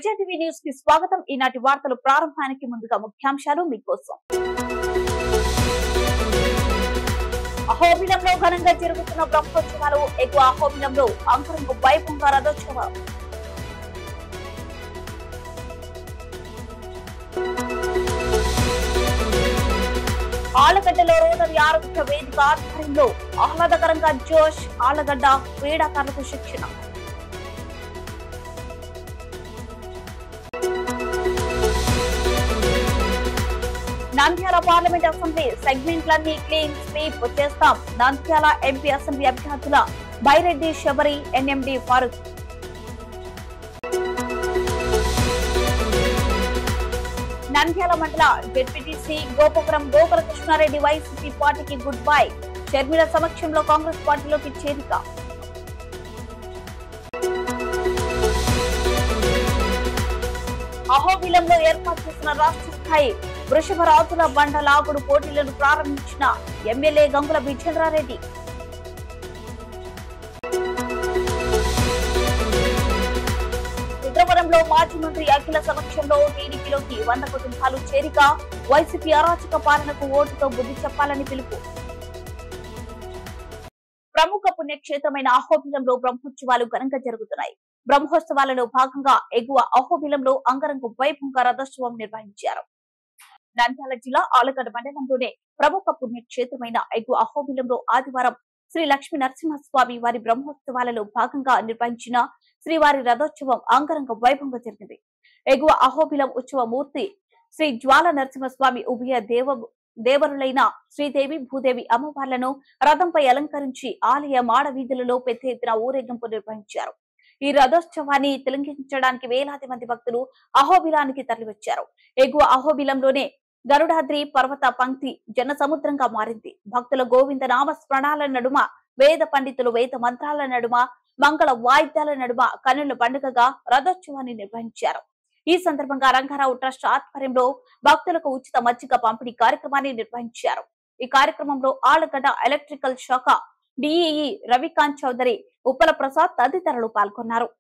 ప్రజా TV news కి స్వాగతం. ఈనాటి వార్తలు ప్రారంభానికి ముందుగా ముఖ్యాంశాలు మీకోసం. అహోబిలంలో ఘనంగా జరుగుతున్న బ్రహ్మోత్సవాలు. ఎగువ అహోబిలంలో అంకురంకు వైభవంగా రథోత్సవం. ఆళ్లగడ్డలో రోటరీ ఆరోగ్య వేదిక ఆధ్వర్యంలో ఆహ్లాదకరంగా జోష్. ఆళ్లగడ్డ క్రీడాకారులకు శిక్షణ. నంద్యాల పార్లమెంట్ అసెంబ్లీ సెగ్మెంట్లన్నీ క్లీన్ స్వీప్ చేస్తాం. నంద్యాల ఎంపీ అసెంబ్లీ అభ్యర్థుల బైరెడ్డి శబరి, ఎన్ఎండి ఫారూక్. నంద్యాల మండల జెడ్పీటీసీ గోపపురం గోపాలకృష్ణారెడ్డి వైసీపీ పార్టీకి గుడ్ బై. షర్మిల సమక్షంలో కాంగ్రెస్ పార్టీలోకి చేరిక. అహోబిలంలో ఏర్పాటు చేసిన రాష్ట్ర స్థాయి వృషభరాజుల బండ లాగుడు పోటీలను ప్రారంభించిన ఎమ్మెల్యే గంగుల విజేంద్రారెడ్డి. రుద్రవరంలో మాజీ మంత్రి అఖిల సమక్షంలో టీడీపీలోకి 100 కుటుంబాలు చేరిక. వైసీపీ అరాచక పాలనకు ఓటుతో బుద్ధి చెప్పాలని పిలుపు. ప్రముఖ పుణ్యక్షేత్రమైన అహోబిలంలో బ్రహ్మోత్సవాలు ఘనంగా జరుగుతున్నాయి. బ్రహ్మోత్సవాలలో భాగంగా ఎగువ అహోబిలంలో అంగరంగ వైభవంగా రథోత్సవం నిర్వహించారు. నంద్యాల జిల్లా ఆళ్లగడ్డ మండలంలోనే ప్రముఖ పుణ్యక్షేత్రమైన ఎగువ అహోబిలంలో ఆదివారం శ్రీ లక్ష్మీ నరసింహస్వామి వారి బ్రహ్మోత్సవాలలో భాగంగా నిర్వహించిన శ్రీవారి రథోత్సవం అంగరంగ వైభవంగా జరిగింది. ఎగువ అహోబిలం ఉత్సవమూర్తి శ్రీ జ్వాల నరసింహస్వామి ఉభయ దేవరులైన శ్రీదేవి భూదేవి అమ్మవార్లను రథంపై అలంకరించి ఆలయ మాడ వీధులలో పెద్ద ఎత్తున ఊరేగింపు నిర్వహించారు. ఈ రథోత్సవాన్ని తిలకించడానికి వేలాది మంది భక్తులు అహోబిలానికి తరలివచ్చారు. ఎగువ అహోబిలంలోనే గరుడాద్రి పర్వత పంక్తి జన సముద్రంగా మారింది. భక్తుల గోవింద నామ స్మరణాల నడుమ, వేద పండితులు వేద మంత్రాల నడుమ, మంగళ వాయిద్యాల నడుమ కన్నుల పండుగగా రథోత్సవాన్ని నిర్వహించారు. ఈ సందర్భంగా రంగారావు ట్రస్ట్ ఆధ్వర్యంలో భక్తులకు ఉచిత మజ్జిగ పంపిణీ కార్యక్రమాన్ని నిర్వహించారు. ఈ కార్యక్రమంలో ఆళ్లగడ్డ ఎలక్ట్రికల్ శాఖ డిఈఈ రవికాంత్ చౌదరి, ఉప్పల ప్రసాద్ తదితరులు పాల్గొన్నారు.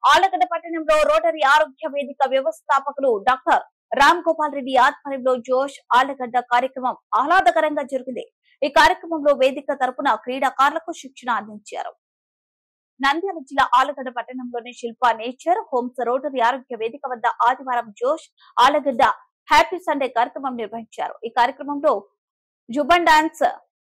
ఆలగడ్డ పట్టణంలో రోటరీ ఆరోగ్య వేదిక వ్యవస్థాపకులు డాక్టర్ రామ్ గోపాల్ రెడ్డి ఆధ్వర్యంలో జోష్ ఆలగడ్డ కార్యక్రమం ఆహ్లాదకరంగా జరిగింది. ఈ కార్యక్రమంలో వేదిక తరపున క్రీడాకారులకు శిక్షణ అందించారు. నంద్యాల జిల్లా ఆలగడ్డ పట్టణంలోని శిల్ప నేచర్ హోమ్స్ రోటరీ ఆరోగ్య వేదిక వద్ద ఆదివారం జోష్ ఆలగడ్డ హ్యాపీ సండే కార్యక్రమం నిర్వహించారు. ఈ కార్యక్రమంలో జుబన్ డాన్స్,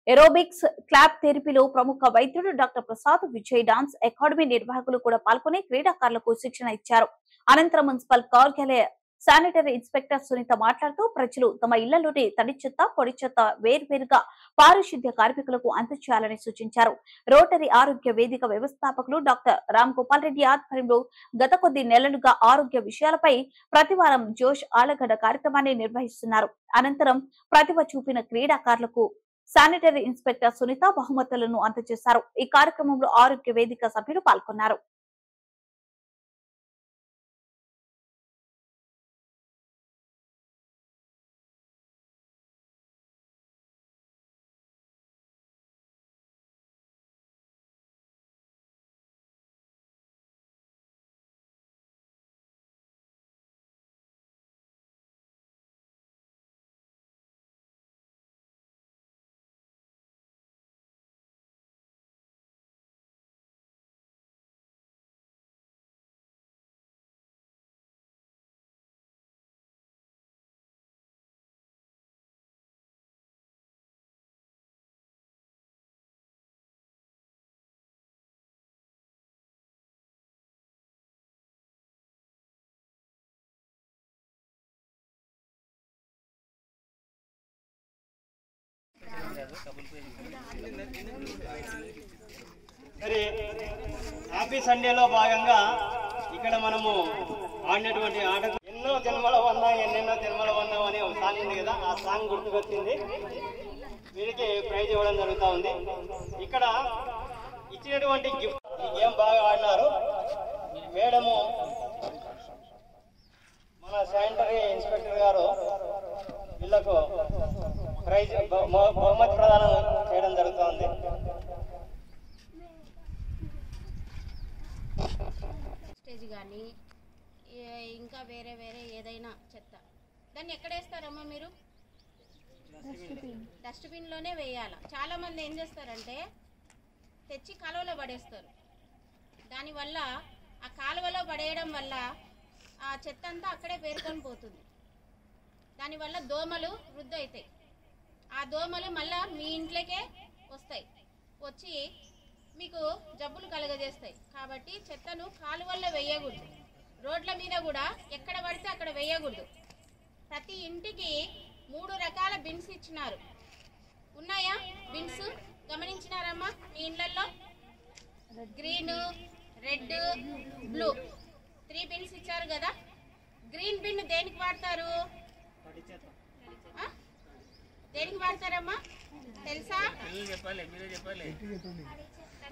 ఎరోబిక్స్, క్లాప్ థెరపీలో ప్రముఖ వైద్యుడు doctor Prasad, Vijay dance academy నిర్వాహకులు కూడా పాల్గొని క్రీడాకారులకు శిక్షణ ఇచ్చారు. అనంతరం మున్సిపల్ కార్యాలయ శానిటరీ ఇన్స్పెక్టర్ సునీత మాట్లాడుతూ ప్రజలు తమ ఇళ్లలోని తడి చెత్త, పొడి చెత్త వేర్వేరుగా పారిశుద్ధ్య కార్మికులకు అందజేయాలని సూచించారు. రోటరీ ఆరోగ్య వేదిక వ్యవస్థాపకులు డాక్టర్ రామ్ గోపాల్ రెడ్డి ఆధ్వర్యంలో గత కొద్ది నెలలుగా ఆరోగ్య విషయాలపై ప్రతివారం జోష్ ఆలగడ్డ కార్యక్రమాన్ని నిర్వహిస్తున్నారు. అనంతరం ప్రతిభ చూపిన క్రీడాకారులకు శానిటరీ ఇన్స్పెక్టర్ సునీత బహుమతులను అందజేశారు. ఈ కార్యక్రమంలో ఆరోగ్య వేదిక సభ్యులు పాల్గొన్నారు. మరి హ్యాపీ సండేలో భాగంగా ఇక్కడ మనము ఆడినటువంటి ఆట ఎన్నో జన్మల వందాం ఎన్నెన్నో జన్మల వందాం అనే ఒక సాంగ్ ఉంది కదా, ఆ సాంగ్ గుర్తుకొచ్చింది. వీరికి ప్రైజ్ ఇవ్వడం జరుగుతూ ఉంది. ఇక్కడ ఇచ్చినటువంటి గిఫ్ట్ ఈ గేమ్ బాగా ఆడినారు. మేడము మన శానిటరీ ఇన్స్పెక్టర్ గారు వీళ్ళకు ప్రైజ్ బహుమతి ప్రదానం చేయడం జరుగుతుంది. స్టేజ్ కానీ ఇంకా వేరే వేరే ఏదైనా చెత్త దాన్ని ఎక్కడేస్తారమ్మా మీరు? డస్ట్బిన్లోనే వేయాలి. చాలామంది ఏం చేస్తారంటే తెచ్చి కాలువలో పడేస్తారు. దానివల్ల ఆ కాలువలో పడేయడం వల్ల ఆ చెత్త అంతా అక్కడే పేరుకొని పోతుంది. దానివల్ల దోమలు వృద్ధి అవుతాయి. ఆ దోమలు మళ్ళీ మీ ఇంట్లోకే వస్తాయి, వచ్చి మీకు జబ్బులు కలగజేస్తాయి. కాబట్టి చెత్తను కాలువల్లో వేయకూడదు, రోడ్ల మీద కూడా ఎక్కడ పడితే అక్కడ వేయకూడదు. ప్రతి ఇంటికి 3 రకాల బిన్స్ ఇచ్చినారు. ఉన్నాయా బిన్స్? గమనించినారమ్మా మీ ఇళ్లలో? గ్రీన్, రెడ్, బ్లూ 3 బిన్స్ ఇచ్చారు కదా. గ్రీన్ బిన్ దేనికి వాడతారు? దేనికి వాడతారమ్మా తెలుసా?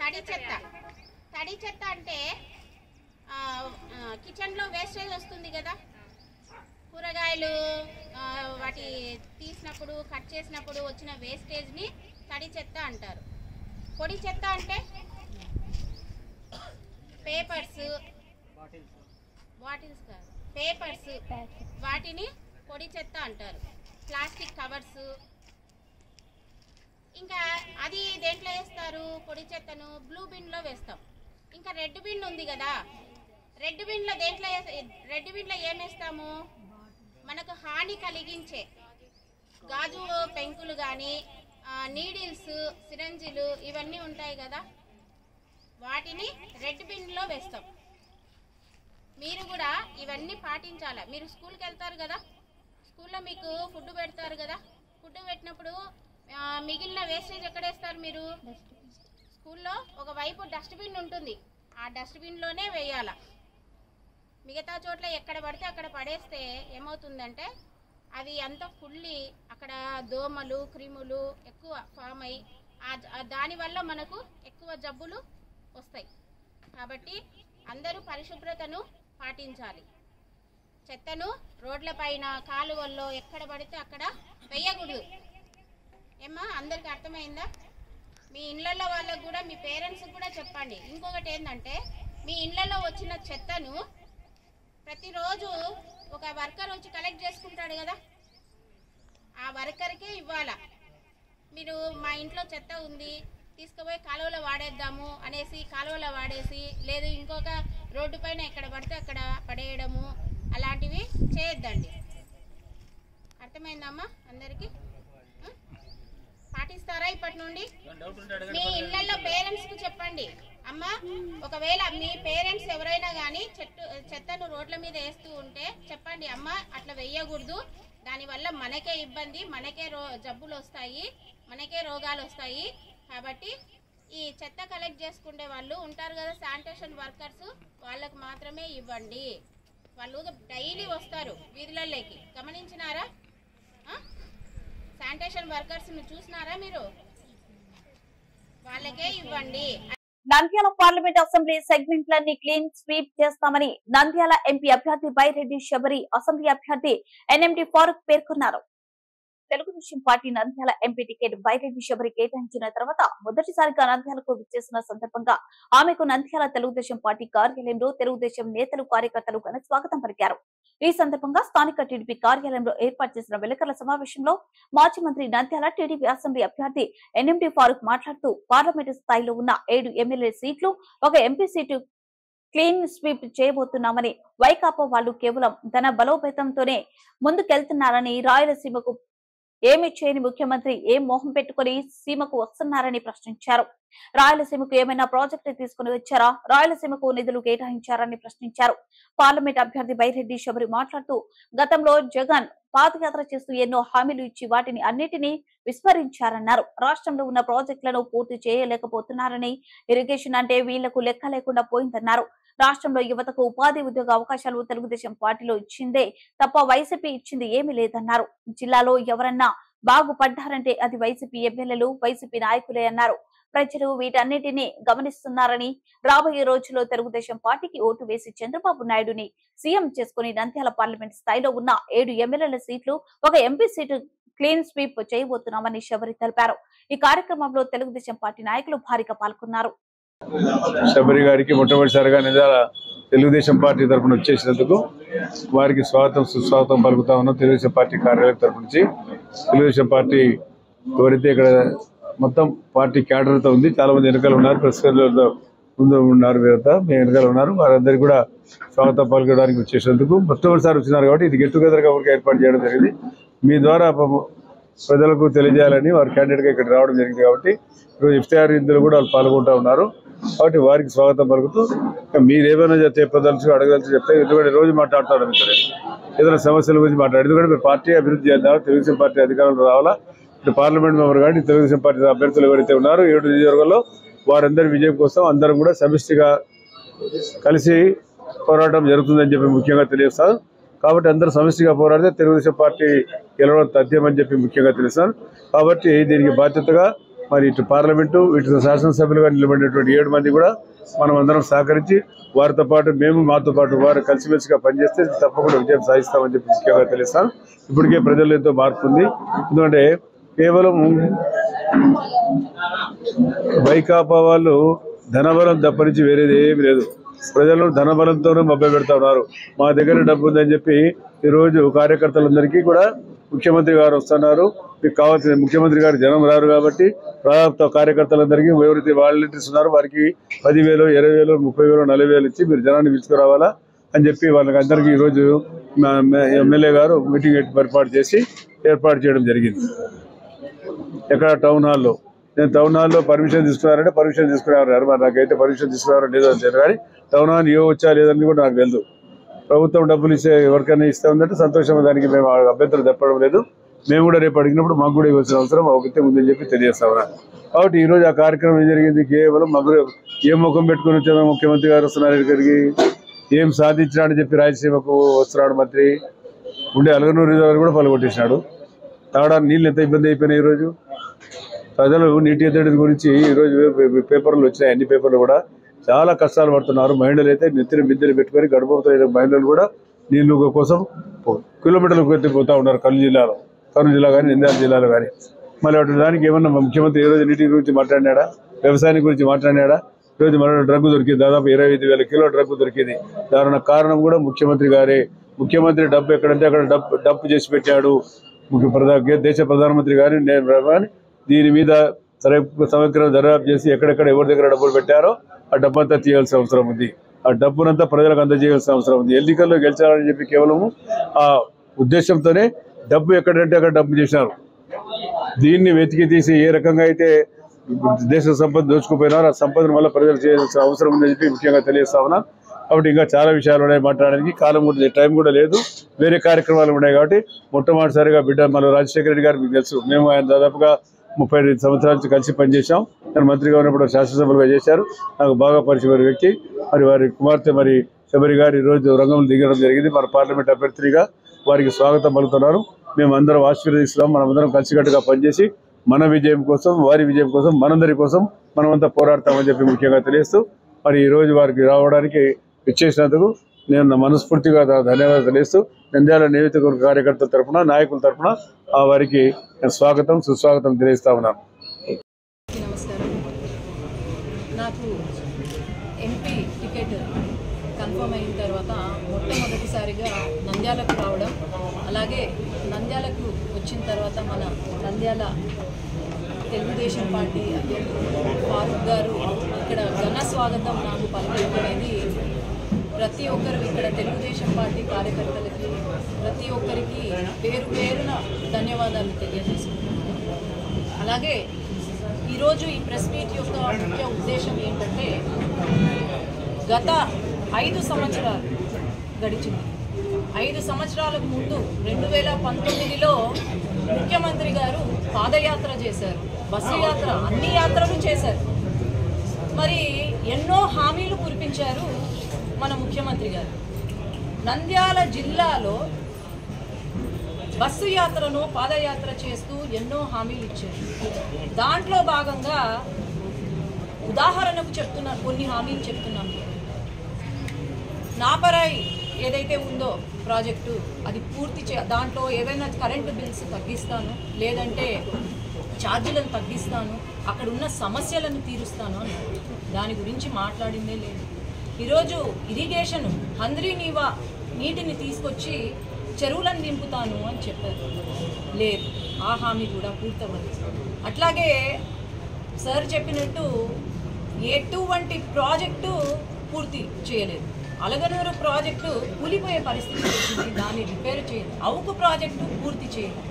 తడి చెత్త. తడి చెత్త అంటే కిచెన్లో వేస్టేజ్ వస్తుంది కదా, కూరగాయలు వాటి తీసినప్పుడు కట్ చేసినప్పుడు వచ్చిన వేస్టేజ్ని తడి చెత్త అంటారు. పొడి చెత్త అంటే పేపర్స్, బాటిల్స్ కాదు, పేపర్స్, వాటిని పొడి చెత్త అంటారు. ప్లాస్టిక్ కవర్స్, ఇంకా అది దేంట్లో వేస్తారు? పొడి చెత్తను బ్లూ బిన్లో వేస్తాం. ఇంకా రెడ్ బిన్ ఉంది కదా, రెడ్ బిన్లో రెడ్ బిన్లో ఏం వేస్తాము? మనకు హాని కలిగించే గాజు పెంకులు కానీ, నీడిల్స్, సిరంజిలు ఇవన్నీ ఉంటాయి కదా, వాటిని రెడ్ బిన్లో వేస్తాం. మీరు కూడా ఇవన్నీ పాటించాలి. మీరు స్కూల్కి వెళ్తారు కదా, స్కూల్లో మీకు ఫుడ్ పెడతారు కదా, ఫుడ్ పెట్టినప్పుడు మిగిలిన వేస్టేజ్ ఎక్కడ వేస్తారు మీరు? స్కూల్లో ఒకవైపు డస్ట్బిన్ ఉంటుంది, ఆ డస్ట్బిన్లోనే వేయాల. మిగతా చోట్ల ఎక్కడ పడితే అక్కడ పడేస్తే ఏమవుతుందంటే అవి అంతా ఫుల్లీ అక్కడ దోమలు, క్రిములు ఎక్కువ ఫామ్ అయ్యి దానివల్ల మనకు ఎక్కువ జబ్బులు వస్తాయి. కాబట్టి అందరూ పరిశుభ్రతను పాటించాలి. చెత్తను రోడ్ల పైన, కాలువల్లో ఎక్కడ పడితే అక్కడ వేయకూడదు. ఏమ్మా అందరికి అర్థమైందా? మీ ఇళ్ళల్లో వాళ్ళకు కూడా, మీ పేరెంట్స్కి కూడా చెప్పండి. ఇంకొకటి ఏంటంటే, మీ ఇళ్ళల్లో వచ్చిన చెత్తను ప్రతిరోజు ఒక వర్కర్ వచ్చి కలెక్ట్ చేసుకుంటాడు కదా, ఆ వర్కర్కే ఇవ్వాలా. మీరు మా ఇంట్లో చెత్త ఉంది తీసుకుపోయి కాలువలో వాడేద్దాము అనేసి కాలువలో వాడేసి, లేదు ఇంకొక రోడ్డు పైన ఎక్కడ పడితే అక్కడ పడేయడము అలాంటివి చేయొద్దండి. అర్థమైందమ్మా అందరికీ? పాటిస్తారా ఇప్పటి నుండి? మీ ఇళ్లలో పేరెంట్స్ కు చెప్పండి. అమ్మ, ఒకవేళ మీ పేరెంట్స్ ఎవరైనా కానీ చెత్తను రోడ్ల మీద వేస్తూ ఉంటే చెప్పండి, అమ్మ అట్లా వేయకూడదు, దానివల్ల మనకే ఇబ్బంది, మనకే జబ్బులు వస్తాయి, మనకే రోగాలు వస్తాయి. కాబట్టి ఈ చెత్త కలెక్ట్ చేసుకునే వాళ్ళు ఉంటారు కదా, శానిటేషన్ వర్కర్స్, వాళ్ళకు మాత్రమే ఇవ్వండి. వాళ్ళు డైలీ వస్తారు వీధులలోకి, గమనించినారా? శానిటేషన్ వర్కర్స్ ను చూసినారా మీరు? వాళ్ళకే ఇవ్వండి. నంద్యాల పార్లమెంట్ అసెంబ్లీ సెగ్మెంట్లన్నీ క్లీన్ స్వీప్ చేస్తామని నంద్యాల ఎంపీ అభ్యర్థి బైరెడ్డి శబరి, అసెంబ్లీ అభ్యర్థి ఎన్ఎండి ఫారూక్ పేర్కొన్నారు. Telugu Desam party Nandyal MP ticket Byreddy Sabari కేటాయించిన తర్వాత మొదటిసారిగా నంద్యాలకు విచ్చేసిన సందర్భంగా ఆమెకు నంద్యాల తెలుగుదేశం పార్టీ కార్యాలయంలో తెలుగుదేశం నేతలు, కార్యకర్తలు ఘన స్వాగతం పలికారు. ఈ సందర్భంగా స్థానిక టీడీపీ కార్యాలయంలో ఏర్పాటు చేసిన విలేకరుల సమావేశంలో మాజీ మంత్రి, నంద్యాల టీడీపీ అసెంబ్లీ అభ్యర్థి ఎన్ఎండి ఫారూక్ మాట్లాడుతూ పార్లమెంటు స్థాయిలో ఉన్న 7 ఎమ్మెల్యే సీట్లు, 1 ఎంపీ సీటు క్లీన్ స్వీప్ చేయబోతున్నామని, వైకాపా వాళ్ళు కేవలం ధన బలోపేతంతోనే ముందుకెళ్తున్నారని, రాయలసీమకు ఏమి చేయని ముఖ్యమంత్రి ఏం మోహం పెట్టుకుని సీమకు వస్తున్నారని ప్రశ్నించారు. రాయలసీమకు ఏమైనా ప్రాజెక్టు తీసుకుని వచ్చారా? రాయలసీమకు నిధులు కేటాయించారని ప్రశ్నించారు. పార్లమెంట్ అభ్యర్థి బైరెడ్డి శబరి మాట్లాడుతూ గతంలో జగన్ పాదయాత్ర చేస్తూ ఎన్నో హామీలు ఇచ్చి వాటిని అన్నిటినీ విస్మరించారన్నారు. రాష్ట్రంలో ఉన్న ప్రాజెక్టులను పూర్తి చేయలేకపోతున్నారని, ఇరిగేషన్ అంటే వీళ్లకు లెక్క లేకుండా పోయిందన్నారు. రాష్ట్రంలో యువతకు ఉపాధి, ఉద్యోగ అవకాశాలు తెలుగుదేశం పార్టీలో ఇచ్చిందే తప్ప వైసీపీ ఇచ్చింది ఏమీ లేదన్నారు. జిల్లాలో ఎవరన్నా బాగుపడ్డారంటే అది వైసీపీ ఎమ్మెల్యేలు, వైసీపీ నాయకులే అన్నారు. ప్రజలు వీటన్నిటినీ గమనిస్తున్నారని, రాబోయే రోజుల్లో తెలుగుదేశం పార్టీకి ఓటు వేసి చంద్రబాబు నాయుడుని సీఎం చేసుకుని నంద్యాల పార్లమెంట్ స్థాయిలో ఉన్న 7 ఎమ్మెల్యేల సీట్లు, 1 ఎంపీ సీటు క్లీన్ స్వీప్ చేయబోతున్నామని శబరి తెలిపారు. ఈ కార్యక్రమంలో తెలుగుదేశం పార్టీ నాయకులు భారీగా పాల్గొన్నారు. శబరి గారికి మొట్టమొదటిసారిగా నంద్యాల తెలుగుదేశం పార్టీ తరఫున వచ్చేసినందుకు వారికి స్వాగతం, సుస్వాగతం పలుకుతా ఉన్నాం. తెలుగుదేశం పార్టీ కార్యాలయం తరఫు నుంచి తెలుగుదేశం పార్టీ ఎవరైతే ఇక్కడ మొత్తం పార్టీ క్యాడర్తో ఉంది, చాలా మంది ఎన్నికలు ఉన్నారు, ప్రెసిడెంట్లతో ముందు ఉన్నారు, వీరంతా మీ వెనకాల ఉన్నారు. వారందరికీ కూడా స్వాగతం పలకడానికి వచ్చేసినందుకు మొట్టమొదటిసారి వచ్చినారు కాబట్టి ఇది గెట్ టుగెదర్గా ఊరికి ఏర్పాటు చేయడం జరిగింది. మీ ద్వారా ప్రజలకు తెలియజేయాలని వారి క్యాండిడేట్గా ఇక్కడ రావడం జరిగింది కాబట్టి ఈరోజు ఇఫ్తియార్ ఇందులో కూడా వాళ్ళు పాల్గొంటూ ఉన్నారు. కాబట్టి వారికి స్వాగతం పలుకుతూ మీరు ఏమైనా చెప్పదలుచు అడగదలుచు చెప్తే, ఎందుకంటే రోజు మాట్లాడుతూ ఇక్కడ ఏదైనా సమస్యల గురించి మాట్లాడారు. ఎందుకంటే మీరు పార్టీ అభివృద్ధి చేద్దాం, తెలుగుదేశం పార్టీ అధికారంలో రావాలా. ఇటు పార్లమెంట్ మెంబర్ కానీ తెలుగుదేశం పార్టీ అభ్యర్థులు ఎవరైతే ఉన్నారో 7 నియోజకవర్గాల్లో వారందరి విజయం కోసం అందరం కూడా సమిష్టిగా కలిసి పోరాటం జరుగుతుందని చెప్పి ముఖ్యంగా తెలియజేస్తారు. కాబట్టి అందరూ సమిష్టిగా పోరాడితే తెలుగుదేశం పార్టీ గెలవడం తథ్యమని చెప్పి ముఖ్యంగా తెలుస్తారు. కాబట్టి దీనికి బాధ్యతగా మరి ఇటు పార్లమెంటు ఇటు శాసనసభ్యులుగా నిలబడినటువంటి 7 మంది కూడా మనం అందరం సహకరించి వారితో పాటు మేము మాతో పాటు వారు కలిసిమెలిసిగా పనిచేస్తే తప్పకుండా విజయం సాధిస్తామని చెప్పి ముఖ్యంగా తెలుస్తాను. ఇప్పటికే ప్రజల్లో ఎంతో మార్పు ఉంది. ఎందుకంటే కేవలం వైకాపా వాళ్ళు ధనబలం తప్పనించి వేరేది ఏమి లేదు. ప్రజలు ధనబలంతోనే మభ్య పెడతా ఉన్నారు. మా దగ్గర డబ్బు ఉందని చెప్పి ఈరోజు కార్యకర్తలందరికీ కూడా ముఖ్యమంత్రి గారు వస్తున్నారు, మీకు కావాల్సిన ముఖ్యమంత్రి గారు జనం రారు కాబట్టి దాదాపు కార్యకర్తలందరికీ ఎవరైతే వాలంటీర్స్ ఉన్నారో వారికి 10,000, 20,000, 30,000, 40,000 ఇచ్చి మీరు జనాన్ని పిలుచుకురావాలా అని చెప్పి వాళ్ళకి అందరికీ ఈరోజు ఎమ్మెల్యే గారు మీటింగ్ ఏర్పాటు చేయడం జరిగింది. ఎక్కడ టౌన్ హాల్లో. నేను టౌన్ హాల్లో పర్మిషన్ తీసుకున్నారంటే పర్మిషన్ తీసుకున్నారు, మరి నాకైతే పర్మిషన్ తీసుకున్నారో లేదో తెలియదు. కానీ టౌన్ హాల్ ఏ వచ్చా లేదని కూడా నాకు తెలుసు. ప్రభుత్వం డబ్బులు ఇస్తే ఎవరికైనా ఇస్తా ఉందంటే సంతోషం, దానికి మేము అభ్యంతరం చెప్పడం లేదు. మేము కూడా రేపు అడిగినప్పుడు మాకు కూడా ఇవ్వాల్సిన అవసరం ఒకతే ఉందని చెప్పి తెలియజేస్తా ఉన్నా. కాబట్టి ఈరోజు ఆ కార్యక్రమం ఏం జరిగింది, కేవలం మాకు ఏం ముఖం పెట్టుకుని వచ్చామో ముఖ్యమంత్రి గారు వస్తున్నారు ఇక్కడికి, ఏం సాధించినాడని చెప్పి రాయలసీమకు వస్తున్నాడు మంత్రి, ఉండే అలగనూరు రిజర్వాయర్ కూడా పలుగొట్టేసినాడు. తాగడానికి నీళ్ళు ఎంత ఇబ్బంది అయిపోయినాయి. ఈరోజు ప్రజలు నీటి ఎద్దడి గురించి ఈరోజు పేపర్లు వచ్చినాయి, అన్ని పేపర్లు కూడా చాలా కష్టాలు పడుతున్నారు. మహిళలు అయితే నెత్తిన బిద్దెలు పెట్టుకొని గడుపుతో మహిళలు కూడా నీళ్ళు కోసం కిలోమీటర్లకు ఎత్తిపోతూ ఉన్నారు. కర్నూలు జిల్లా కానీ నంద్యాల జిల్లాలో కానీ. మళ్ళీ అటు దానికి ఏమన్నా ముఖ్యమంత్రి ఈరోజు నీటి గురించి మాట్లాడినాడా, వ్యవసాయం గురించి మాట్లాడినాడా? ఈరోజు మన డ్రగ్ దొరికింది, దాదాపు 25,000 కిలో డ్రగ్ దొరికింది. దానికి కారణం కూడా ముఖ్యమంత్రి గారే. ముఖ్యమంత్రి డబ్బు ఎక్కడంటే అక్కడ డబ్బు చేసి పెట్టాడు. దేశ ప్రధానమంత్రి గారి దీని మీద సమగ్ర దర్యాప్తు చేసి ఎక్కడెక్కడ ఎవరి దగ్గర డబ్బులు పెట్టారో ఆ డబ్బంతా తీయాల్సిన అవసరం ఉంది. ఆ డబ్బునంతా ప్రజలకు అందజేయాల్సిన అవసరం ఉంది. ఎన్నికల్లో గెలిచారని చెప్పి కేవలము ఆ ఉద్దేశంతోనే డబ్బు ఎక్కడంటే అక్కడ డబ్బు చేశారు. దీన్ని వెతికి తీసి ఏ రకంగా అయితే దేశ సంపద దోచుకుపోయినారో ఆ సంపదను వల్ల ప్రజలు చేయాల్సిన అవసరం ఉందని చెప్పి ముఖ్యంగా తెలియజేస్తా ఉన్నా. కాబట్టి ఇంకా చాలా విషయాలు ఉన్నాయి మాట్లాడడానికి, కాలం కూడా టైం కూడా లేదు, వేరే కార్యక్రమాలు ఉన్నాయి. కాబట్టి మొట్టమొదటిసారిగా బిడ్డ మన రాజశేఖర రెడ్డి గారు మీకు తెలుసు, మేము ఆయన దాదాపుగా 35 సంవత్సరాల నుంచి కలిసి పనిచేశాం. నేను మంత్రిగా ఉన్నప్పుడు శాసనసభలుగా చేశారు, నాకు బాగా పరిచయమైన వ్యక్తి. మరి వారి కుమార్తె మరి శబరి గారు ఈరోజు రంగంలో దిగడం జరిగింది. మన పార్లమెంట్ అభ్యర్థిగా వారికి స్వాగతం పలుకుతున్నారు. మేము అందరం ఆశీర్వదిస్తున్నాం. మనమందరం కలిసికట్టుగా పనిచేసి మన విజయం కోసం, వారి విజయం కోసం, మనందరి కోసం మనమంతా పోరాడతామని చెప్పి ముఖ్యంగా తెలియస్తూ మరి ఈరోజు వారికి రావడానికి ఇచ్చేసినందుకు నేను మనస్ఫూర్తిగా ధన్యవాదాలు తెలియస్తూ నంద్యాల నియోజకవర్గ కార్యకర్తల తరఫున, నాయకుల తరఫున వారికి స్వాగతం సుస్వాగతం తెలియజేస్తా ఉన్నాను. నమస్కారం. నాకు ఎంపీ టికెట్ కన్ఫర్మ్ అయిన తర్వాత మొట్టమొదటిసారిగా నంద్యాలకు రావడం, అలాగే నంద్యాలకు వచ్చిన తర్వాత మన నంద్యాల తెలుగుదేశం పార్టీ అధ్యక్షుడు ఫారూక్ గారు ఇక్కడ ఘన స్వాగతం నాకు పలకడం అనేది ప్రతి ఒక్కరు ఇక్కడ తెలుగుదేశం పార్టీ కార్యకర్తలకి ప్రతి ఒక్కరికి పేరు పేరున ధన్యవాదాలు తెలియజేసుకుంటున్నాను. అలాగే ఈరోజు ఈ ప్రెస్ మీట్ యొక్క ముఖ్య ఉద్దేశం ఏంటంటే గత 5 సంవత్సరాలు గడిచింది. 5 సంవత్సరాలకు ముందు 2019లో ముఖ్యమంత్రి గారు పాదయాత్ర చేశారు, బస్సు యాత్ర, అన్ని యాత్రలు చేశారు. మరి ఎన్నో హామీలు కురిపించారు మన ముఖ్యమంత్రి గారు. నంద్యాల జిల్లాలో బస్సు యాత్రను పాదయాత్ర చేస్తూ ఎన్నో హామీలు ఇచ్చారు. దాంట్లో భాగంగా ఉదాహరణకు చెప్తున్నా, కొన్ని హామీలు చెప్తున్నాము. నాపరాయి ఏదైతే ఉందో ప్రాజెక్టు అది పూర్తి దాంట్లో ఏవైనా కరెంటు బిల్స్ తగ్గిస్తాను, లేదంటే ఛార్జీలను తగ్గిస్తాను, అక్కడ ఉన్న సమస్యలను తీరుస్తాను అన్నారు. దాని గురించి మాట్లాడిందే లేదు. ఈరోజు ఇరిగేషన్ హంద్రీనీవా నీటిని తీసుకొచ్చి చెరువులను నింపుతాను అని చెప్పారు, లేదు, ఆ హామీ కూడా పూర్తవ్వదు. అట్లాగే సార్ చెప్పినట్టు ఎటువంటి ప్రాజెక్టు పూర్తి చేయలేదు. అలగనూరు ప్రాజెక్టు కూలిపోయే పరిస్థితి వచ్చింది, దాన్ని రిపేర్ చేయలేదు. అవుకు ప్రాజెక్టు పూర్తి చేయలేదు.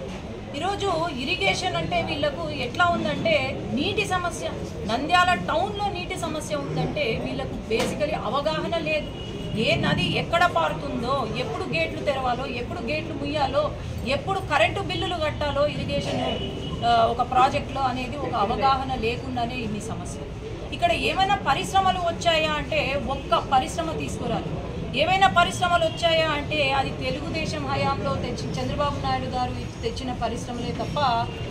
ఈరోజు ఇరిగేషన్ అంటే వీళ్ళకు ఎట్లా ఉందంటే నీటి సమస్య, నంద్యాల టౌన్లో నీటి సమస్య ఉందంటే వీళ్ళకు బేసికలీ అవగాహన లేదు. ఏ నది ఎక్కడ పారుతుందో, ఎప్పుడు గేట్లు తెరవాలో, ఎప్పుడు గేట్లు ముయ్యాలో, ఎప్పుడు కరెంటు బిల్లులు కట్టాలో ఇరిగేషన్ ఒక ప్రాజెక్టులో అనేది ఒక అవగాహన లేకుండానే ఇన్ని సమస్యలు. ఇక్కడ ఏమైనా పరిశ్రమలు వచ్చాయా అంటే ఒక్క పరిశ్రమ తీసుకురాలి. ఏమైనా పరిశ్రమలు వచ్చాయా అంటే అది తెలుగుదేశం హయాంలో చంద్రబాబు నాయుడు గారు తెచ్చిన పరిశ్రమలే తప్ప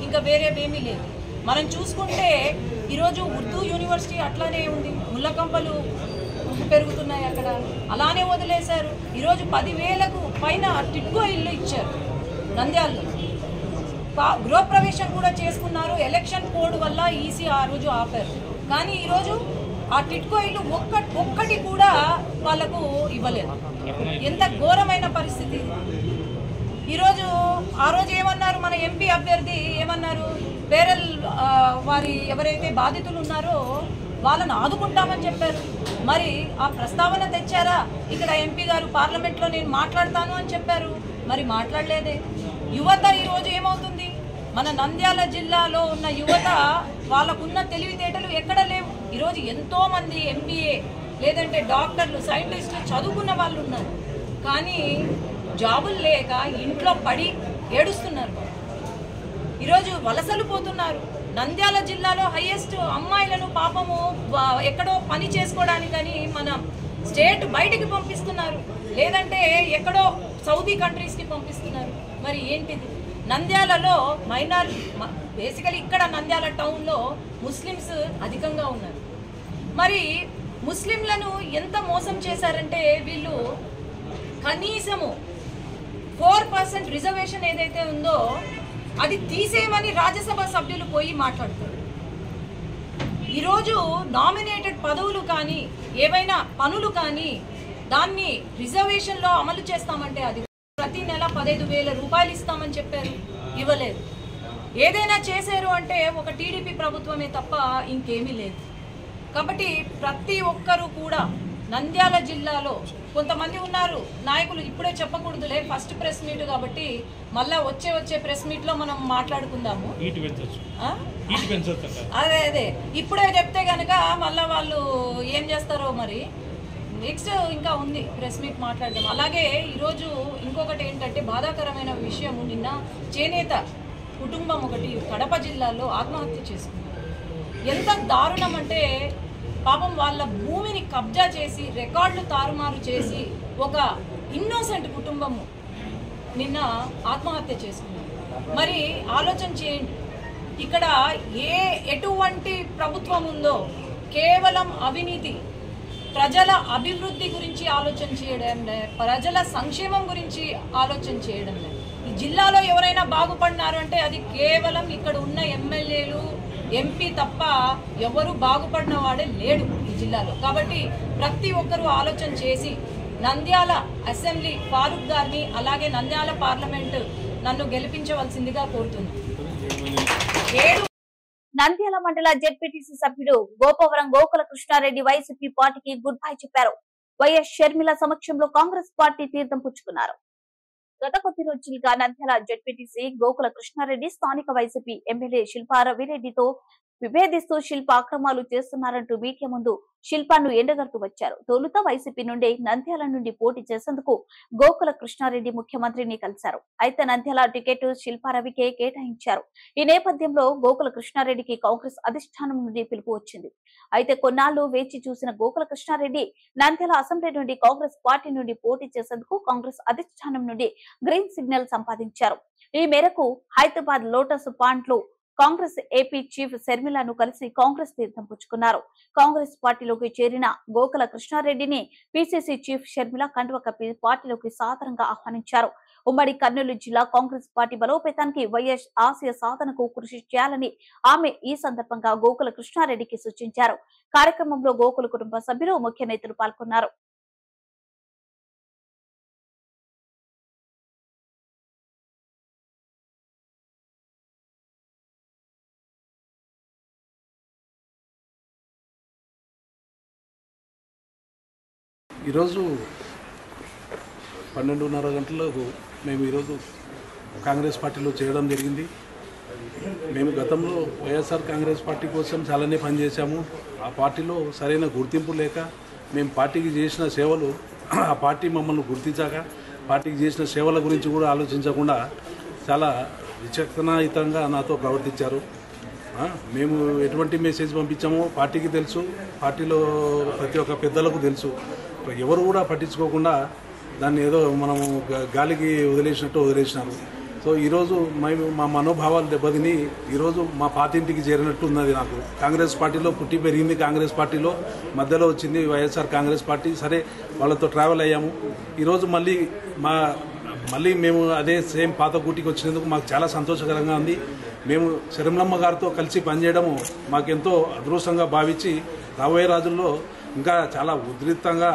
ఇంకా వేరేవేమీ లేదు. మనం చూసుకుంటే ఈరోజు ఉర్దూ యూనివర్సిటీ అట్లానే ఉంది, ముళ్ళకంపలు పెరుగుతున్నాయి అక్కడ, అలానే వదిలేశారు. ఈరోజు 10,000కు పైన టిట్కో ఇల్లు ఇచ్చారు నంద్యాలలో. గృహప్రవేశం కూడా చేసుకున్నారు. ఎలక్షన్ కోడ్ వల్ల ఈసీ ఆ రోజు ఆపారు. కానీ ఈరోజు ఆ టిట్కో ఇల్లు ఒక్కటి కూడా వాళ్ళకు ఇవ్వలేదు. ఎంత ఘోరమైన పరిస్థితి. ఈరోజు ఆ రోజు ఏమన్నారు, మన ఎంపీ అభ్యర్థి ఏమన్నారు, పేరల్ వారి ఎవరైతే బాధితులు ఉన్నారో వాళ్ళని ఆదుకుంటామని చెప్పారు. మరి ఆ ప్రస్తావన తెచ్చారా? ఇక్కడ ఎంపీ గారు పార్లమెంట్లో నేను మాట్లాడతాను అని చెప్పారు, మరి మాట్లాడలేదే. యువత ఈరోజు ఏమవుతుంది, మన నంద్యాల జిల్లాలో ఉన్న యువత వాళ్ళకున్న తెలివితేటలు ఎక్కడ లేవు. ఈరోజు ఎంతోమంది ఎంబీఏ లేదంటే డాక్టర్లు, సైంటిస్టులు చదువుకున్న వాళ్ళు ఉన్నారు, కానీ జాబులు లేక ఇంట్లో పడి ఏడుస్తున్నారు. ఈరోజు వలసలు పోతున్నారు. నంద్యాల జిల్లాలో హైయెస్ట్ అమ్మాయిలను పాపము ఎక్కడో పని చేసుకోవడానికని మన స్టేట్ బయటికి పంపిస్తున్నారు, లేదంటే ఎక్కడో సౌదీ కంట్రీస్కి పంపిస్తున్నారు. మరి ఏంటిది? నంద్యాలలో బేసికలీ ఇక్కడ నంద్యాల టౌన్లో ముస్లిమ్స్ అధికంగా ఉన్నారు. మరి ముస్లింలను ఎంత మోసం చేశారంటే వీళ్ళు కనీసము 4% రిజర్వేషన్ ఏదైతే ఉందో అది తీసేయమని రాజ్యసభ సభ్యులు పోయి మాట్లాడుతారు. ఈరోజు నామినేటెడ్ పదవులు కానీ ఏవైనా పనులు కానీ దాన్ని రిజర్వేషన్లో అమలు చేస్తామంటే అది ప్రతి నెల 15,000 రూపాయలు ఇస్తామని చెప్పారు, ఇవ్వలేదు. ఏదైనా చేశారు అంటే ఒక టీడీపీ ప్రభుత్వమే తప్ప ఇంకేమీ లేదు. కాబట్టి ప్రతి ఒక్కరూ కూడా నంద్యాల జిల్లాలో కొంతమంది ఉన్నారు నాయకులు, ఇప్పుడే చెప్పకూడదులే, ఫస్ట్ ప్రెస్ మీట్ కాబట్టి మళ్ళీ వచ్చే ప్రెస్ మీట్లో మనం మాట్లాడుకుందాము. అదే ఇప్పుడే చెప్తే కనుక మళ్ళీ వాళ్ళు ఏం చేస్తారో మరి. నెక్స్ట్ ఇంకా ఉంది ప్రెస్ మీట్ మాట్లాడదాం. అలాగే ఈరోజు ఇంకొకటి ఏంటంటే బాధాకరమైన విషయం, నిన్న చేనేత కుటుంబం ఒకటి కడప జిల్లాలో ఆత్మహత్య చేసుకున్నారు. ఎంత దారుణం అంటే పాపం వాళ్ళ భూమిని కబ్జా చేసి రికార్డులు తారుమారు చేసి ఒక ఇన్నోసెంట్ కుటుంబము నిన్న ఆత్మహత్య చేసుకున్నారు. మరి ఆలోచన చేయండి, ఇక్కడ ఎటువంటి ప్రభుత్వం ఉందో కేవలం అవినీతి, ప్రజల అభివృద్ధి గురించి ఆలోచన చేయడం లే, ప్రజల సంక్షేమం గురించి ఆలోచన చేయడం లే. ఈ జిల్లాలో ఎవరైనా బాగుపడినారు అంటే అది కేవలం ఇక్కడ ఉన్న ఎమ్మెల్యేలు, ఎంపీ తప్ప ఎవరు బాగుపడిన వాడే లేడు ఈ జిల్లాలో. కాబట్టి ప్రతి ఒక్కరూ ఆలోచన చేసి నంద్యాల అసెంబ్లీ ఫారూక్ గారిని అలాగే నంద్యాల పార్లమెంటు నన్ను గెలిపించవలసిందిగా కోరుతున్నాను. నంద్యాల మండల జెడ్పీటీసీ సభ్యుడు గోపవరం గోకుల కృష్ణారెడ్డి వైసీపీ పార్టీకి గుడ్ బై చెప్పారు. వైఎస్ షర్మిల సమక్షంలో కాంగ్రెస్ పార్టీ తీర్థం పుచ్చుకున్నారు. గత కొద్ది రోజులుగా నంద్యాల జెడ్పీటీసీ గోకుల కృష్ణారెడ్డి స్థానిక వైసీపీ ఎమ్మెల్యే శిల్పా రవిరెడ్డితో విభేదిస్తూ శిల్ప అక్రమాలు చేస్తున్నారంటూ మీడియా ముందు శిల్పాను ఎండగడుతూ వచ్చారు. తొలుత వైసీపీ నుండి నంద్యాల నుండి పోటీ చేసేందుకు గోకుల కృష్ణారెడ్డి ముఖ్యమంత్రిని కలిశారు. అయితే నంద్యాల టికెట్ శిల్పారవికే కేటాయించారు. ఈ నేపథ్యంలో గోకుల కృష్ణారెడ్డికి కాంగ్రెస్ అధిష్టానం నుండి పిలుపు వచ్చింది. అయితే కొన్నాళ్లు వేచి చూసిన గోకుల కృష్ణారెడ్డి నంద్యాల అసెంబ్లీ నుండి కాంగ్రెస్ పార్టీ నుండి పోటీ చేసేందుకు కాంగ్రెస్ అధిష్టానం నుండి గ్రీన్ సిగ్నల్ సంపాదించారు. ఈ మేరకు హైదరాబాద్ లోటస్ పాండ్ లో కాంగ్రెస్ ఏపీ చీఫ్ షర్మిలను కలిసి కాంగ్రెస్ తీర్థం పుచ్చుకున్నారు. కాంగ్రెస్ పార్టీలోకి చేరిన గోకుల కృష్ణారెడ్డిని పీసీసీ చీఫ్ షర్మిల కండువ కప్పి పార్టీలోకి సాదరంగా ఆహ్వానించారు. ఉమ్మడి కర్నూలు జిల్లా కాంగ్రెస్ పార్టీ బలోపేతానికి వైఎస్ ఆశయ సాధనకు కృషి చేయాలని ఆమె ఈ సందర్భంగా గోకుల కృష్ణారెడ్డికి సూచించారు. కార్యక్రమంలో గోకుల కుటుంబ సభ్యులు, ముఖ్య నేతలు పాల్గొన్నారు. ఈరోజు 12:30 గంటలకు మేము ఈరోజు కాంగ్రెస్ పార్టీలో చేరడం జరిగింది. మేము గతంలో వైఎస్ఆర్ కాంగ్రెస్ పార్టీ కోసం చాలానే పనిచేశాము. ఆ పార్టీలో సరైన గుర్తింపు లేక మేము పార్టీకి చేసిన సేవలు ఆ పార్టీ మమ్మల్ని గుర్తించాక పార్టీకి చేసిన సేవల గురించి కూడా ఆలోచించకుండా చాలా విచక్షణాయుతంగా నాతో ప్రవర్తించారు. మేము ఎటువంటి మెసేజ్ పంపించామో పార్టీకి తెలుసు, పార్టీలో ప్రతి ఒక్క పెద్దలకు తెలుసు. ఎవరు కూడా పట్టించుకోకుండా దాన్ని ఏదో మనము గాలికి వదిలేసినారు. సో ఈరోజు మేము మా మనోభావాలు దెబ్బతిని ఈరోజు మా పాతింటికి చేరినట్టు ఉన్నది. నాకు కాంగ్రెస్ పార్టీలో పుట్టి పెరిగింది, కాంగ్రెస్ పార్టీలో మధ్యలో వచ్చింది వైఎస్ఆర్ కాంగ్రెస్ పార్టీ. సరే వాళ్ళతో ట్రావెల్ అయ్యాము. ఈరోజు మళ్ళీ మేము అదే సేమ్ పాత గూటికి వచ్చినందుకు మాకు చాలా సంతోషకరంగా ఉంది. మేము శర్మలమ్మ గారితో కలిసి పనిచేయడము మాకెంతో అదృష్టంగా భావించి రాబోయే రోజుల్లో ఇంకా చాలా ఉధృతంగా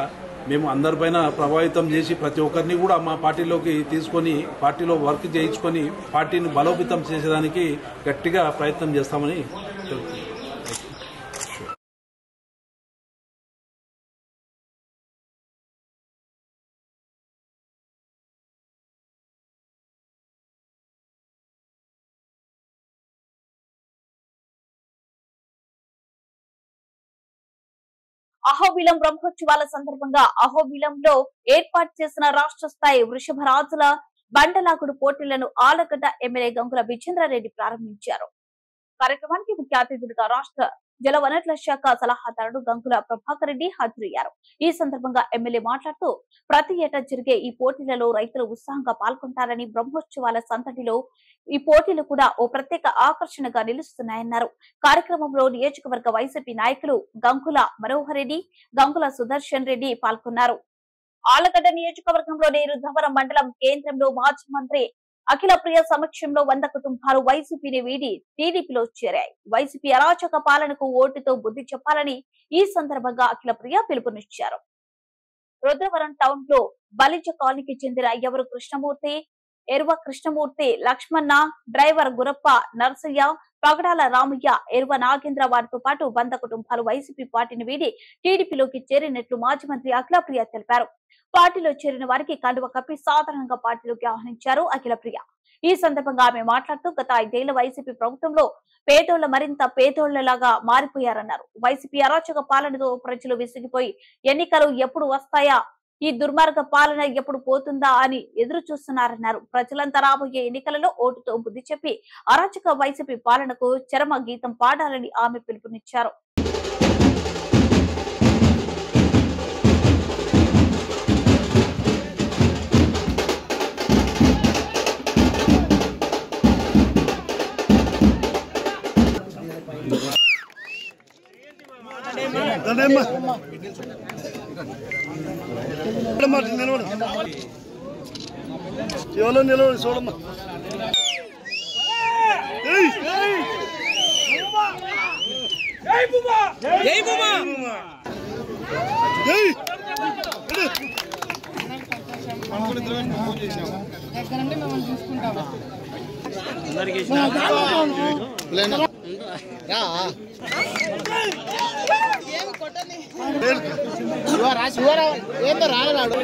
మేము అందరిపైన ప్రభావితం చేసి ప్రతి ఒక్కరిని కూడా మా పార్టీలోకి తీసుకొని పార్టీలో వర్క్ చేయించుకొని పార్టీని బలోపేతం చేసేదానికి గట్టిగా ప్రయత్నం చేస్తామని తెలుపుతున్నాం. అహోబిలం బ్రహ్మోత్సవాల సందర్భంగా అహోబిలంలో ఏర్పాటు చేసిన రాష్ట్ర స్థాయి వృషభరాజుల బండలాగుడు పోటీలను ఆలగడ్డ ఎమ్మెల్యే గంగుల విజేంద్రారెడ్డి ప్రారంభించారు. కార్యక్రమానికి ముఖ్య అతిథులుగా రాష్ట్ర జలవనరుల శాఖ సలహాదారుడు గంగుల ప్రభాకర్ రెడ్డి హాజరయ్యారు. ఈ సందర్భంగా ఎమ్మెల్యే మాట్లాడుతూ ప్రతి ఏటా జరిగే ఈ పోటీలలో రైతులు ఉత్సాహంగా పాల్గొంటారని, బ్రహ్మోత్సవాల సందడిలో ఈ పోటీలు కూడా ఓ ప్రత్యేక ఆకర్షణగా నిలుస్తున్నాయన్నారు. కార్యక్రమంలో నియోజకవర్గ వైసీపీ నాయకులు గంగుల మనోహర్ రెడ్డి, గంగుల సుదర్శన్ రెడ్డి పాల్గొన్నారు. ఆలగడ్డ నియోజకవర్గంలోని రుద్రవరం మండలం కేంద్రంలో మాజీ మంత్రి అఖిల ప్రియ సమక్షంలో 100 కుటుంబాలు వైసీపీని వీడి టీడీపీలో చేరాయి. వైసీపీ అరాచక పాలనకు ఓటుతో బుద్ధి చెప్పాలని ఈ సందర్భంగా అఖిల ప్రియ పిలుపునిచ్చారు. రుద్రవరం టౌన్ లో బలిజ కాలనీకి చెందిన ఎవరు కృష్ణమూర్తి, ఎరువ కృష్ణమూర్తి, లక్ష్మణ, డ్రైవర్ గురప్ప, నర్సయ్య, పగడాల రామయ్య, ఎరువ నాగేంద్ర వారితో పాటు 100 కుటుంబాలు వైసీపీ పార్టీని వీడి టీడీపీలోకి చేరినట్లు మాజీ మంత్రి అఖిల ప్రియ తెలిపారు. పార్టీలో చేరిన వారికి కండువ కప్పి సాధారణంగా పార్టీలోకి ఆహ్వానించారు అఖిల ప్రియ. ఈ సందర్భంగా ఆమె మాట్లాడుతూ గత 5 ఏళ్ల వైసీపీ ప్రభుత్వంలో పేదోళ్ల మరింత పేదోళ్లలాగా మారిపోయారన్నారు. వైసీపీ అరాచక పాలనతో ప్రజలు విసిగిపోయి ఎన్నికలు ఎప్పుడు వస్తాయా, ఈ దుర్మార్గ పాలన ఎప్పుడు పోతుందా అని ఎదురు చూస్తున్నారన్నారు. ప్రజలంతా రాబోయే ఎన్నికలలో ఓటుతో బుద్ధి చెప్పి అరాచక వైసీపీ పాలనకు చరమ గీతం పాడాలని ఆమె పిలుపునిచ్చారు. నిలబడి చూడమ్మా. దగ్గరంటే మేము చూసుకుంటాము. ఏందో రాడు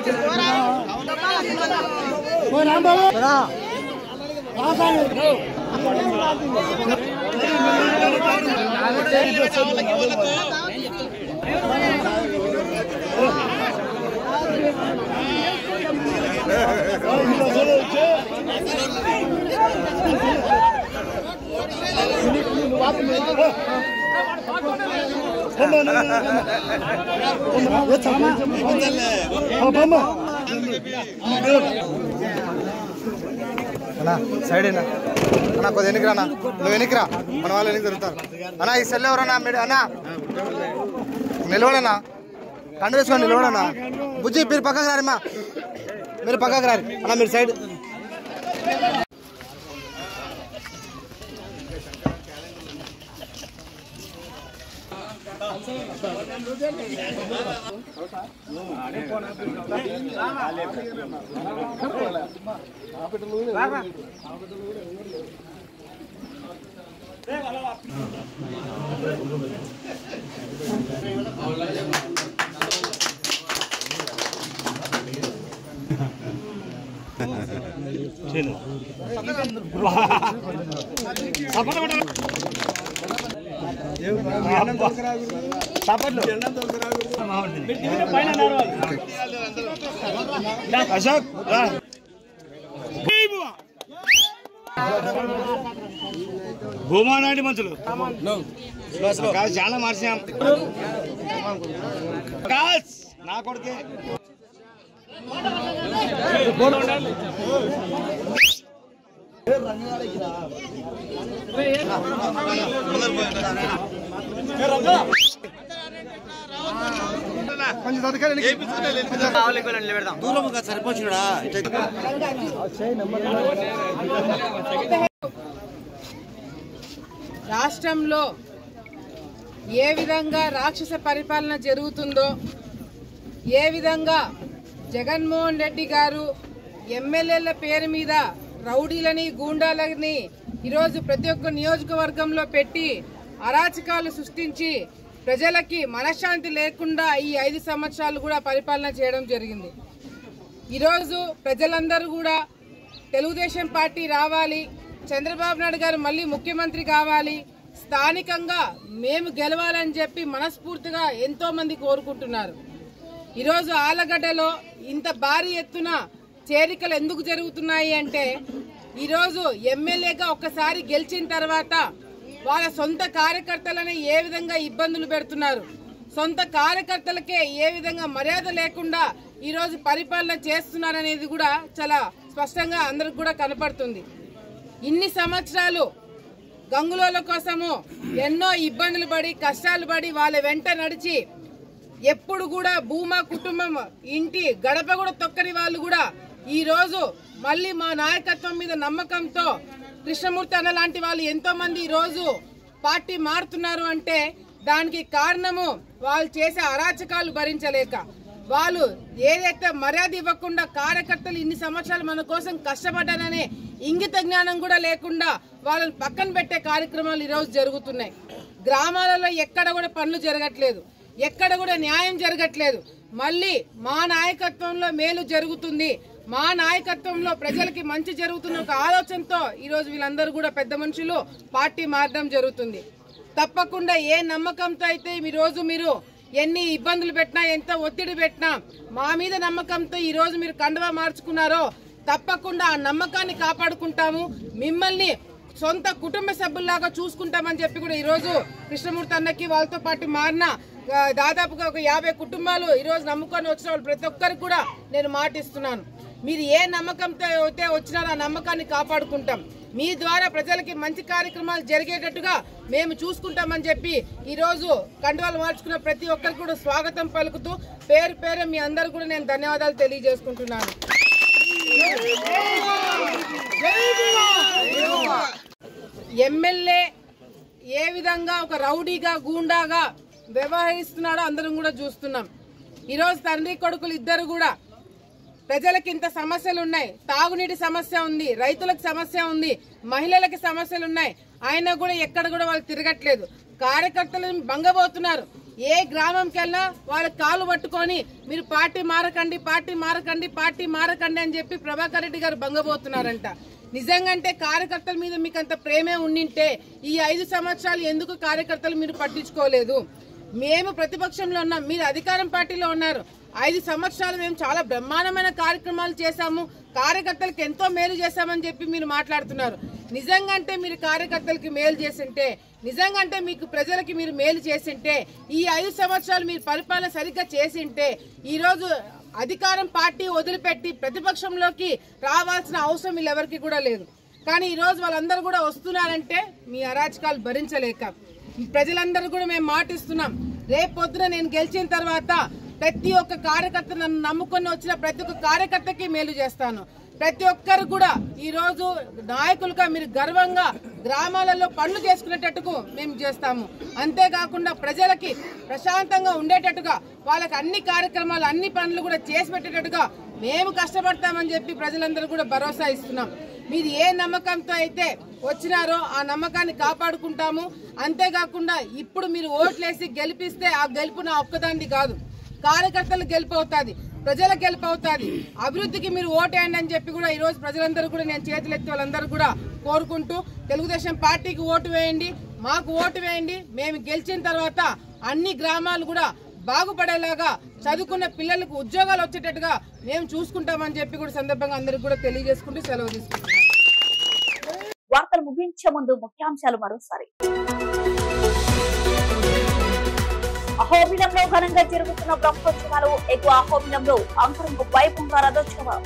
సైడ్ అన్నా అన్నా కొద్ది వెనక్కిరా అన్న, నువ్వు వెనక్కిరా, మన వాళ్ళు వెనక్కి తిరుగుతారు అన్నా. ఈ సెల్ ఎవరన్నా అన్నా నిలవడన్నా, కండు వేసుకొని నిలవడన్నా. బుజ్జి మీరు పక్కకు రారమ్మా, మీరు పక్కకు రారు అన్నా, మీరు సైడ్. భూమానాటి మనుషులు చాలా మార్చాం నా కొడుకే రాష్ట్రంలో ఏ విధంగా రాక్షస పరిపాలన జరుగుతుందో, ఏ విధంగా జగన్మోహన్ రెడ్డి గారు ఎమ్మెల్యేల పేరు మీద రౌడీలని గూండాలని ఈరోజు ప్రతి ఒక్క నియోజకవర్గంలో పెట్టి అరాచకాలు సృష్టించి ప్రజలకి మనశ్శాంతి లేకుండా ఈ 5 సంవత్సరాలు కూడా పరిపాలన చేయడం జరిగింది. ఈరోజు ప్రజలందరూ కూడా తెలుగుదేశం పార్టీ రావాలి, చంద్రబాబు నాయుడు గారు మళ్ళీ ముఖ్యమంత్రి కావాలి, స్థానికంగా మేము గెలవాలని చెప్పి మనస్ఫూర్తిగా ఎంతో మంది కోరుకుంటున్నారు. ఈరోజు ఆలగడ్డలో ఇంత భారీ ఎత్తున చేరికలు ఎందుకు జరుగుతున్నాయి అంటే, ఈరోజు ఎమ్మెల్యేగా ఒక్కసారి గెలిచిన తర్వాత వాళ్ళ సొంత కార్యకర్తలని ఏ విధంగా ఇబ్బందులు పెడుతున్నారు, సొంత కార్యకర్తలకే ఏ విధంగా మర్యాద లేకుండా ఈరోజు పరిపాలన చేస్తున్నారనేది కూడా చాలా స్పష్టంగా అందరికి కూడా కనపడుతుంది. ఇన్ని సంవత్సరాలు గంగులోల కోసము ఎన్నో ఇబ్బందులు పడి కష్టాలు పడి వాళ్ళ వెంట నడిచి ఎప్పుడు కూడా భూమా కుటుంబం ఇంటి గడప కూడా తొక్కని వాళ్ళు కూడా ఈ రోజు మళ్ళీ మా నాయకత్వం మీద నమ్మకంతో కృష్ణమూర్తి అన్న లాంటి వాళ్ళు ఎంతో మంది ఈ రోజు పార్టీ మారుతున్నారు అంటే దానికి కారణము వాళ్ళు చేసే అరాచకాలు భరించలేక, వాళ్ళు ఏదైతే మర్యాద ఇవ్వకుండా కార్యకర్తలు ఇన్ని సంవత్సరాలు మన కోసం కష్టపడ్డారనే ఇంగిత జ్ఞానం కూడా లేకుండా వాళ్ళని పక్కన పెట్టే కార్యక్రమాలు ఈరోజు జరుగుతున్నాయి. గ్రామాలలో ఎక్కడ కూడా పనులు జరగట్లేదు, ఎక్కడ కూడా న్యాయం జరగట్లేదు. మళ్ళీ మా నాయకత్వంలో మేలు జరుగుతుంది, మా నాయకత్వంలో ప్రజలకి మంచి జరుగుతున్న ఒక ఆలోచనతో ఈరోజు వీళ్ళందరూ కూడా పెద్ద మనుషులు పార్టీ మారడం జరుగుతుంది. తప్పకుండా ఏ నమ్మకంతో అయితే ఈరోజు మీరు ఎన్ని ఇబ్బందులు పెట్టినా, ఎంత ఒత్తిడి పెట్టినా మా మీద నమ్మకంతో ఈ రోజు మీరు కండువా మార్చుకున్నారో తప్పకుండా ఆ నమ్మకాన్ని కాపాడుకుంటాము, మిమ్మల్ని సొంత కుటుంబ సభ్యుల్లాగా చూసుకుంటామని చెప్పి కూడా ఈరోజు కృష్ణమూర్తి అన్నకి వాళ్ళతో పాటు మారిన దాదాపుగా ఒక 50 కుటుంబాలు ఈరోజు నమ్ముకొని వచ్చిన వాళ్ళు ప్రతి ఒక్కరికి కూడా నేను మాటిస్తున్నాను. మీరు ఏ నమ్మకంతో అయితే వచ్చినారో ఆ నమ్మకాన్ని కాపాడుకుంటాం, మీ ద్వారా ప్రజలకి మంచి కార్యక్రమాలు జరిగేటట్టుగా మేము చూసుకుంటామని చెప్పి ఈరోజు కండువాలు మార్చుకున్న ప్రతి ఒక్కరికి కూడా స్వాగతం పలుకుతూ పేరు పేరు మీ అందరూ కూడా నేను ధన్యవాదాలు తెలియజేసుకుంటున్నాను. ఎమ్మెల్యే ఏ విధంగా ఒక రౌడీగా గూండాగా వ్యవహరిస్తున్నాడో అందరం కూడా చూస్తున్నాం. ఈరోజు తండ్రి కొడుకులు ఇద్దరు కూడా ప్రజలకు ఇంత సమస్యలు ఉన్నాయి, తాగునీటి సమస్య ఉంది, రైతులకు సమస్య ఉంది, మహిళలకి సమస్యలు ఉన్నాయి, ఆయన కూడా ఎక్కడ కూడా వాళ్ళు తిరగట్లేదు. కార్యకర్తలను భంగపోతున్నారు. ఏ గ్రామంకి వెళ్ళినా వాళ్ళ కాలు పట్టుకొని మీరు పార్టీ మారకండి, పార్టీ మారకండి, పార్టీ మారకండి అని చెప్పి ప్రభాకర్ రెడ్డి గారు భంగపోతున్నారంట. నిజంగా కార్యకర్తల మీద మీకు అంత ప్రేమే ఉండింటే ఈ 5 సంవత్సరాలు ఎందుకు కార్యకర్తలు మీరు పట్టించుకోలేదు? మేము ప్రతిపక్షంలో ఉన్నాం, మీరు అధికారం పార్టీలో ఉన్నారు. 5 సంవత్సరాలు మేము చాలా బ్రహ్మాండమైన కార్యక్రమాలు చేశాము, కార్యకర్తలకు ఎంతో మేలు చేశామని చెప్పి మీరు మాట్లాడుతున్నారు. నిజంగా మీరు కార్యకర్తలకి మేలు చేసింటే, నిజంగా మీకు ప్రజలకి మీరు మేలు చేసింటే, ఈ 5 సంవత్సరాలు మీరు పరిపాలన సరిగ్గా చేసింటే ఈరోజు అధికారం పార్టీ వదిలిపెట్టి ప్రతిపక్షంలోకి రావాల్సిన అవసరం వీళ్ళెవరికి కూడా లేదు. కానీ ఈరోజు వాళ్ళందరూ కూడా వస్తున్నారంటే మీ అరాచకాలు భరించలేక ప్రజలందరూ కూడా మేము మాటిస్తున్నాం, రేపు పొద్దున నేను గెలిచిన తర్వాత ప్రతి ఒక్క కార్యకర్త నన్ను నమ్ముకొని వచ్చిన ప్రతి ఒక్క కార్యకర్తకి మేలు చేస్తాను. ప్రతి ఒక్కరు కూడా ఈ రోజు నాయకులుగా మీరు గర్వంగా గ్రామాలలో పనులు చేసుకునేటట్టుకు మేము చేస్తాము. అంతేకాకుండా ప్రజలకి ప్రశాంతంగా ఉండేటట్టుగా వాళ్ళకి అన్ని కార్యక్రమాలు అన్ని పనులు కూడా చేసి పెట్టేటట్టుగా మేము కష్టపడతామని చెప్పి ప్రజలందరూ కూడా భరోసా ఇస్తున్నాం. మీరు ఏ నమ్మకంతో అయితే వచ్చినారో ఆ నమ్మకాన్ని కాపాడుకుంటాము. అంతేకాకుండా ఇప్పుడు మీరు ఓట్లేసి గెలిపిస్తే ఆ గెలుపు నా ఒక్కదాన్ని కాదు, కార్యకర్తలు గెలుపు అవుతుంది. ప్రజల గెలుపు అవుతుంది. అభివృద్ధికి మీరు ఓటేయండి అని చెప్పి కూడా ఈరోజు ప్రజలందరూ కూడా నేను చేతులెత్తి వాళ్ళందరూ కూడా కోరుకుంటూ తెలుగుదేశం పార్టీకి ఓటు వేయండి, మాకు ఓటు వేయండి. మేము గెలిచిన తర్వాత అన్ని గ్రామాలు కూడా బాగుపడేలాగా చదువుకున్న పిల్లలకు ఉద్యోగాలు వచ్చేటట్టుగా మేము చూసుకుంటామని చెప్పి కూడా సందర్భంగా అందరికి కూడా తెలియజేసుకుంటూ సెలవు తీసుకుంటున్నాం. వార్తలు ముగించే ముందు ముఖ్యాంశాలు మరోసారి. అహోబిలంలో ఘనంగా జరుగుతున్న బ్రహ్మోత్సవాలు. ఎగువ అహోబిలంలో అంతరంగ వైభవంగా రథోత్సవం.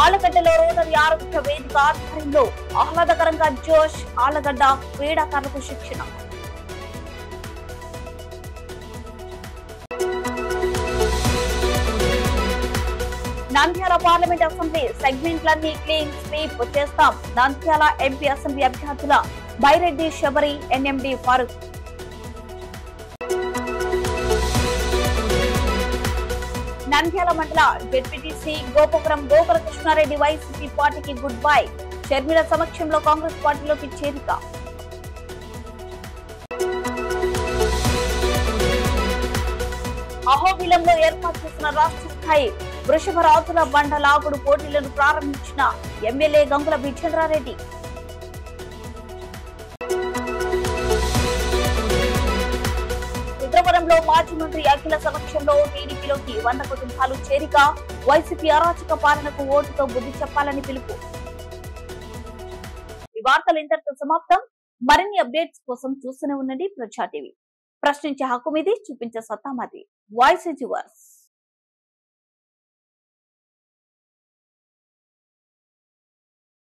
ఆళ్లగడ్డలో రోటరీ ఆరోగ్య వేదిక ఆధ్వర్యంలో ఆహ్లాదకరంగా జోష్. ఆళ్లగడ్డ క్రీడాకారులకు శిక్షణ. నంద్యాల పార్లమెంట్ అసెంబ్లీ సెగ్మెంట్లన్నీ క్లీన్ స్వీప్ చేస్తాం. నంద్యాల ఎంపీ అసెంబ్లీ అభ్యర్థుల బైరెడ్డి శబరి, ఎన్ఎండి ఫారూక్. నంద్యాల మండల జెడ్పీటీసీ గోపపురం గోకులకృష్ణారెడ్డి వైసీపీ పార్టీకి గుడ్ బై. షర్మిల సమక్షంలో కాంగ్రెస్ పార్టీలోకి చేరిక. అహోబిలంలో ఏర్పాటు చేసిన రాష్ట్ర స్థాయి వృషభరాజుల బండ లాగుడు పోటీలను ప్రారంభించిన ఎమ్మెల్యే గంగుల విజేంద్రారెడ్డి. రుద్రవరంలో మాజీ మంత్రి అఖిల సమక్షంలో టీడీపీలోకి 100 కుటుంబాలు చేరిక. వైసీపీ అరాచక పాలనకు ఓటుతో బుద్ధి చెప్పాలని పిలుపు. ఈ వార్తలు ఇంతటితో సమాప్తం. మరిన్ని అప్డేట్స్ కోసం చూస్తూనే ఉండండి ప్రజా టీవీ. ప్రశ్నించే హక్కు మీది, చూపించే సత్తా మాది. Voice is yours.